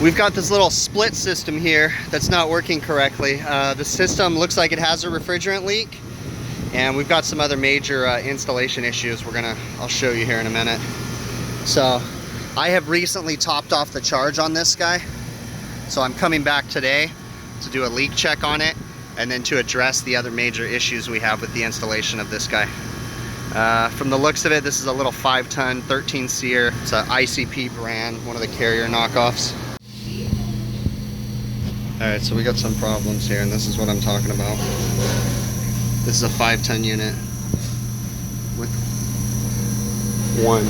We've got this little split system here that's not working correctly. The system looks like it has a refrigerant leak, and we've got some other major installation issues I'll show you here in a minute. So I have recently topped off the charge on this guy, so I'm coming back today to do a leak check on it and then to address the other major issues we have with the installation of this guy. From the looks of it, this is a little 5-ton 13 SEER. It's an ICP brand, one of the Carrier knockoffs. Alright, so we got some problems here, and this is what I'm talking about. This is a 5-ton unit with one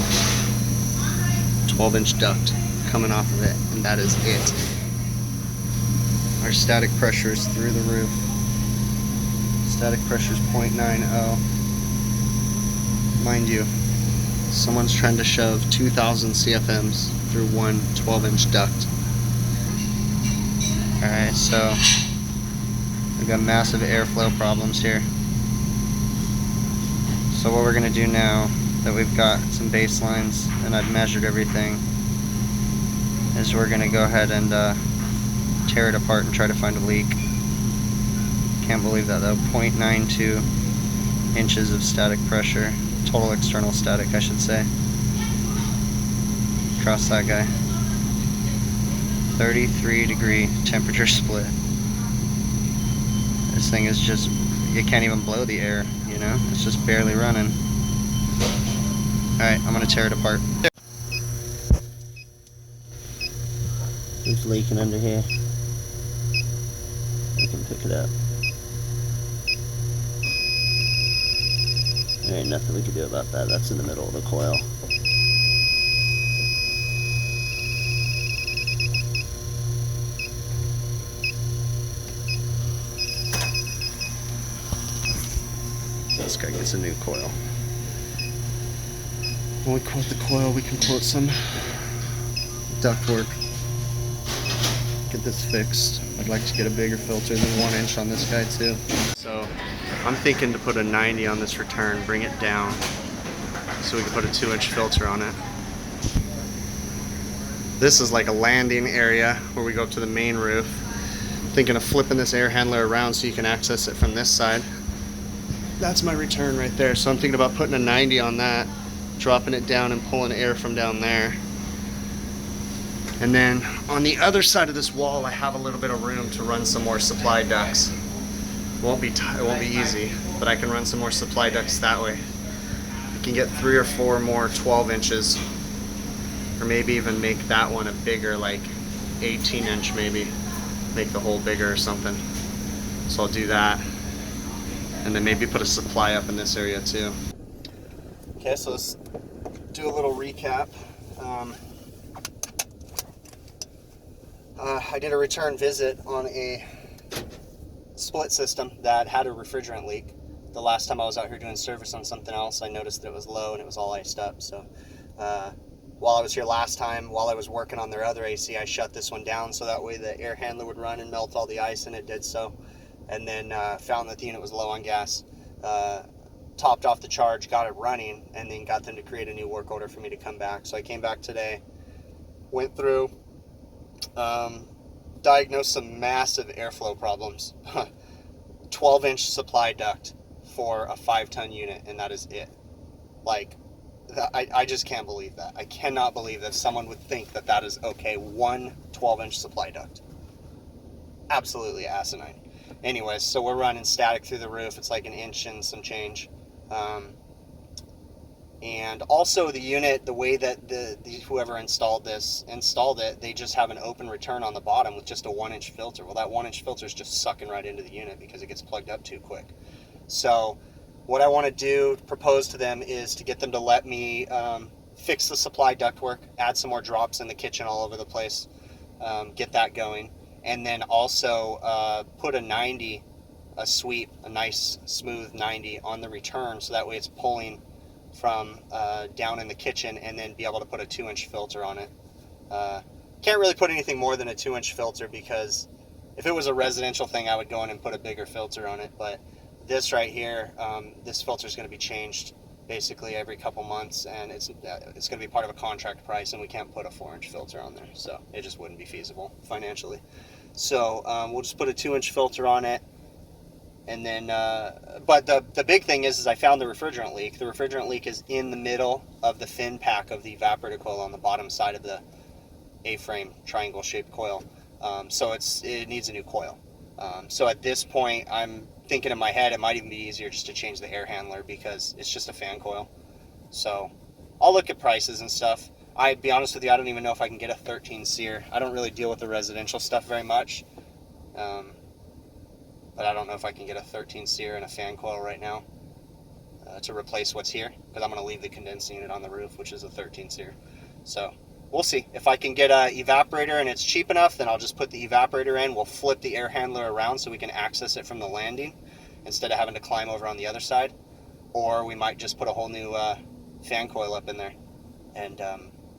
12-inch duct coming off of it, and that is it. Our static pressure is through the roof. Static pressure is 0.90. Mind you, someone's trying to shove 2,000 CFMs through one 12-inch duct. Alright, so we've got massive airflow problems here. So what we're going to do now that we've got some baselines and I've measured everything is we're going to go ahead and tear it apart and try to find a leak. Can't believe that though. 0.92 inches of static pressure. Total external static, I should say. Across that guy. 33-degree temperature split. This thing is just, you can't even blow the air, you know? It's just barely running. Alright, I'm gonna tear it apart. It's leaking under here. I can pick it up. There ain't nothing we can do about that. That's in the middle of the coil. This guy gets a new coil. When we quote the coil, we can quote some duct work. Get this fixed. I'd like to get a bigger filter than 1 inch on this guy too. So I'm thinking to put a 90 on this return, bring it down, so we can put a 2-inch filter on it. This is like a landing area where we go up to the main roof. I'm thinking of flipping this air handler around so you can access it from this side. That's my return right there. So I'm thinking about putting a 90 on that, dropping it down and pulling air from down there. And then on the other side of this wall, I have a little bit of room to run some more supply ducts. It won't be easy, but I can run some more supply ducts that way. I can get 3 or 4 more 12 inches, or maybe even make that one a bigger, like 18-inch maybe. Make the hole bigger or something. So I'll do that. And then maybe put a supply up in this area too. Okay, so let's do a little recap. I did a return visit on a split system that had a refrigerant leak. The last time I was out here doing service on something else, I noticed that it was low and it was all iced up. So while I was here last time, while I was working on their other AC, I shut this one down so that way the air handler would run and melt all the ice, and it did so. And then found that the unit was low on gas, topped off the charge, got it running, and then got them to create a new work order for me to come back. So I came back today, went through, diagnosed some massive airflow problems. 12-inch supply duct for a 5-ton unit, and that is it. Like, I just can't believe that. I cannot believe that someone would think that that is okay. One 12-inch supply duct. Absolutely asinine. Anyways, so we're running static through the roof. It's like 1 inch and some change. And also the unit, the way that whoever installed it, they just have an open return on the bottom with just a 1-inch filter. Well, that 1-inch filter is just sucking right into the unit because it gets plugged up too quick. So what I want to propose to them is to get them to let me fix the supply ductwork, add some more drops in the kitchen all over the place, get that going. And then also put a 90, a sweep, a nice smooth 90 on the return, so that way it's pulling from down in the kitchen, and then be able to put a 2-inch filter on it. Can't really put anything more than a 2-inch filter, because if it was a residential thing, I would go in and put a bigger filter on it. But this right here, this filter is going to be changed basically every couple months, and it's going to be part of a contract price, and we can't put a 4-inch filter on there, so it just wouldn't be feasible financially. So we'll just put a 2-inch filter on it, and then but the big thing is I found the refrigerant leak. The refrigerant leak is in the middle of the fin pack of the evaporator coil on the bottom side of the A-frame triangle shaped coil. So it needs a new coil. So at this point, I'm thinking in my head it might even be easier just to change the air handler, because it's just a fan coil. So I'll look at prices and stuff. I'd be honest with you, I don't even know if I can get a 13 SEER. I don't really deal with the residential stuff very much, but I don't know if I can get a 13 SEER and a fan coil right now to replace what's here, because I'm going to leave the condensing unit on the roof, which is a 13 SEER. So we'll see. If I can get an evaporator and it's cheap enough, then I'll just put the evaporator in. We'll flip the air handler around so we can access it from the landing instead of having to climb over on the other side. Or we might just put a whole new fan coil up in there, and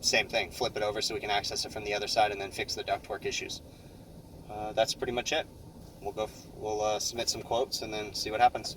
same thing, flip it over so we can access it from the other side, and then fix the ductwork issues. That's pretty much it. We'll submit some quotes and then see what happens.